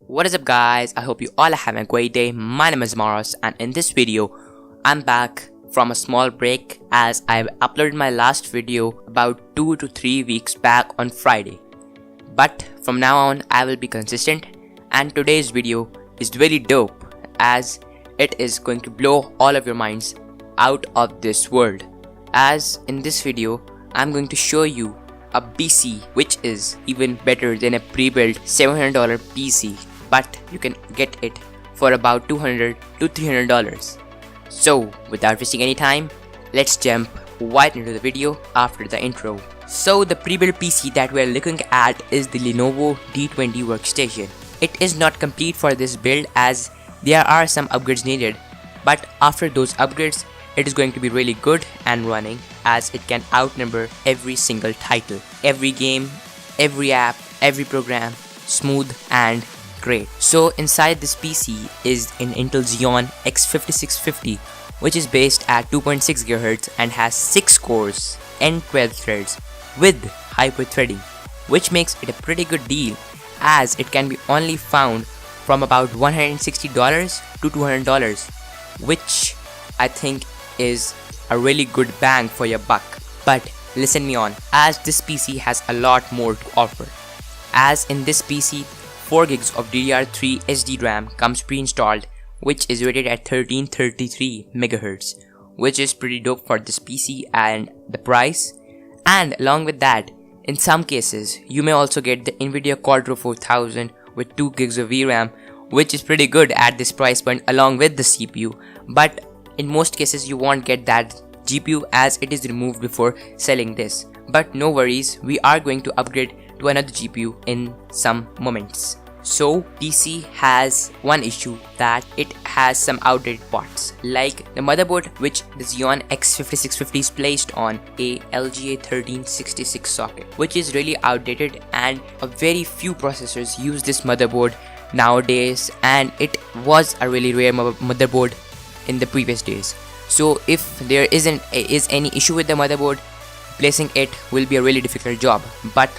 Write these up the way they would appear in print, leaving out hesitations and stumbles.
What is up guys, I hope you all are having a great day. My name is Maros and in this video I'm back from a small break as I've uploaded my last video about 2 to 3 weeks back on Friday. But from now on I will be consistent, and today's video is very dope as it is going to blow all of your minds out of this world. As in this video I'm going to show you a PC which is even better than a pre-built $700 PC, but you can get it for about $200 to $300. So without wasting any time, let's jump right into the video after the intro. So the pre-built PC that we are looking at is the Lenovo D20 workstation. It is not complete for this build as there are some upgrades needed, but after those upgrades it is going to be really good and running as it can outnumber every single title, every game, every app, every program, smooth and great. So inside this PC is an Intel Xeon X5650 which is based at 2.6 GHz and has 6 cores and 12 threads with hyper-threading, which makes it a pretty good deal as it can be only found from about $160 to $200, which I think is a really good bang for your buck. But listen me on, as this PC has a lot more to offer. As in this PC, 4 gigs of DDR3 SD RAM comes pre-installed, which is rated at 1333 MHz, which is pretty dope for this PC and the price. And along with that, in some cases, you may also get the Nvidia Quadro 4000 with 2 gigs of VRAM, which is pretty good at this price point along with the CPU. But in most cases you won't get that GPU as it is removed before selling this. But no worries, we are going to upgrade to another GPU in some moments. So PC has one issue, that it has some outdated parts, like the motherboard which the Xeon X5650 is placed on a LGA 1366 socket, which is really outdated and a very few processors use this motherboard nowadays, and it was a really rare motherboard in the previous days. So if there is any issue with the motherboard, placing it will be a really difficult job. But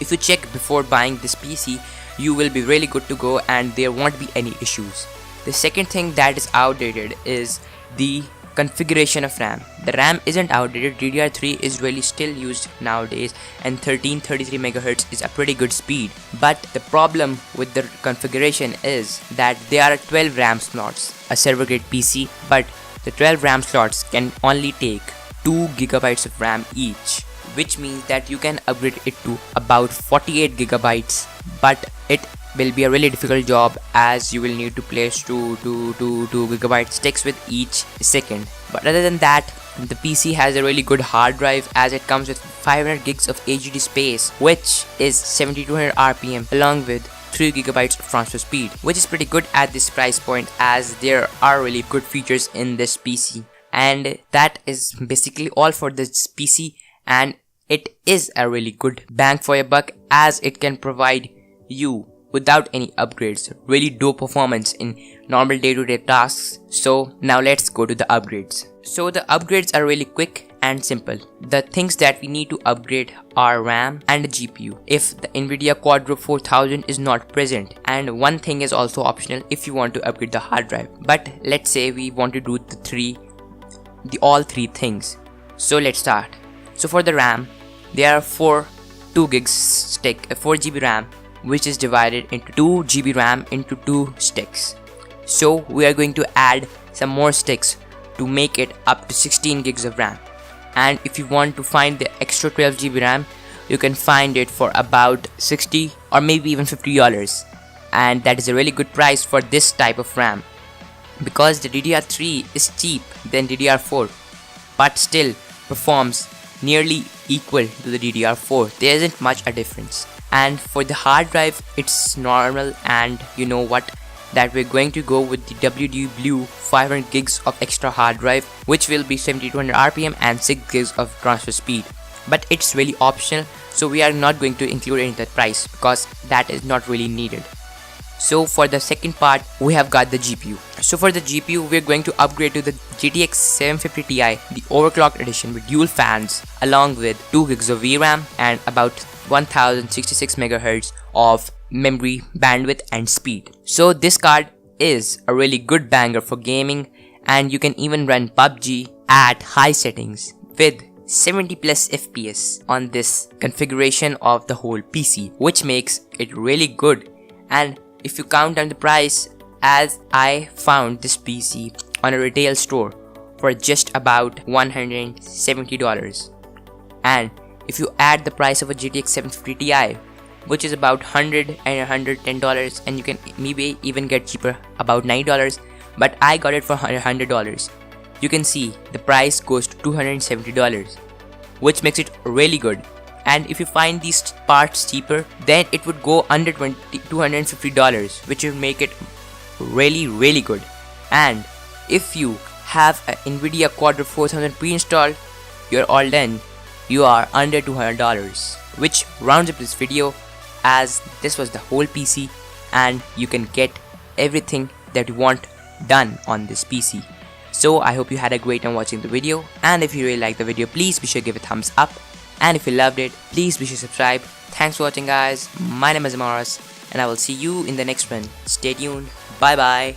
if you check before buying this PC, you will be really good to go and there won't be any issues. The second thing that is outdated is the configuration of RAM. The RAM isn't outdated, DDR3 is really still used nowadays and 1333 MHz is a pretty good speed. But the problem with the configuration is that there are 12 RAM slots, a server grade PC, but the 12 RAM slots can only take 2 GB of RAM each, which means that you can upgrade it to about 48 GB, but it will be a really difficult job as you will need to place 2 GB sticks with each second. But other than that, the PC has a really good hard drive as it comes with 500 gigs of HDD space, which is 7200 RPM along with 3 GB of transfer speed, which is pretty good at this price point as there are really good features in this PC. And that is basically all for this PC, and it is a really good bang for your buck as it can provide you without any upgrades really dope performance in normal day-to-day tasks. So now let's go to the upgrades. So the upgrades are really quick and simple. The things that we need to upgrade are RAM and the GPU if the Nvidia Quadro 4000 is not present, and one thing is also optional if you want to upgrade the hard drive. But let's say we want to do all three things. So let's start. So for the RAM, there are 4 GB RAM which is divided into 2 GB RAM into 2 sticks. So we are going to add some more sticks to make it up to 16 gigs of RAM. And if you want to find the extra 12 GB RAM, you can find it for about $60 or maybe even $50, and that is a really good price for this type of RAM because the DDR3 is cheap than DDR4 but still performs nearly equal to the DDR4. There isn't much a difference. And for the hard drive, it's normal, and you know what, that we're going to go with the WD Blue 500 gigs of extra hard drive, which will be 7200 RPM and 6 gigs of transfer speed. But it's really optional, so we are not going to include it in the price because that is not really needed. So for the second part, we have got the GPU. So for the GPU, we're going to upgrade to the GTX 750 Ti, the overclocked edition with dual fans, along with 2 gigs of VRAM and about 1066 MHz of memory, bandwidth and speed. So this card is a really good banger for gaming, and you can even run PUBG at high settings with 70 plus FPS on this configuration of the whole PC, which makes it really good. And if you count down the price, as I found this PC on a retail store for just about $170, and if you add the price of a GTX 750 Ti, which is about $100 and $110, and you can maybe even get cheaper, about $90, but I got it for $100. You can see the price goes to $270, which makes it really good. And if you find these parts cheaper, then it would go under $250, which would make it really good. And if you have an Nvidia Quadro 4000 pre-installed, you're all done. You are under $200, which rounds up this video, as this was the whole PC and you can get everything that you want done on this PC. So I hope you had a great time watching the video, and if you really liked the video, please be sure to give it a thumbs up, and if you loved it, please be sure to subscribe. Thanks for watching guys, my name is Amaras and I will see you in the next one. Stay tuned, bye bye.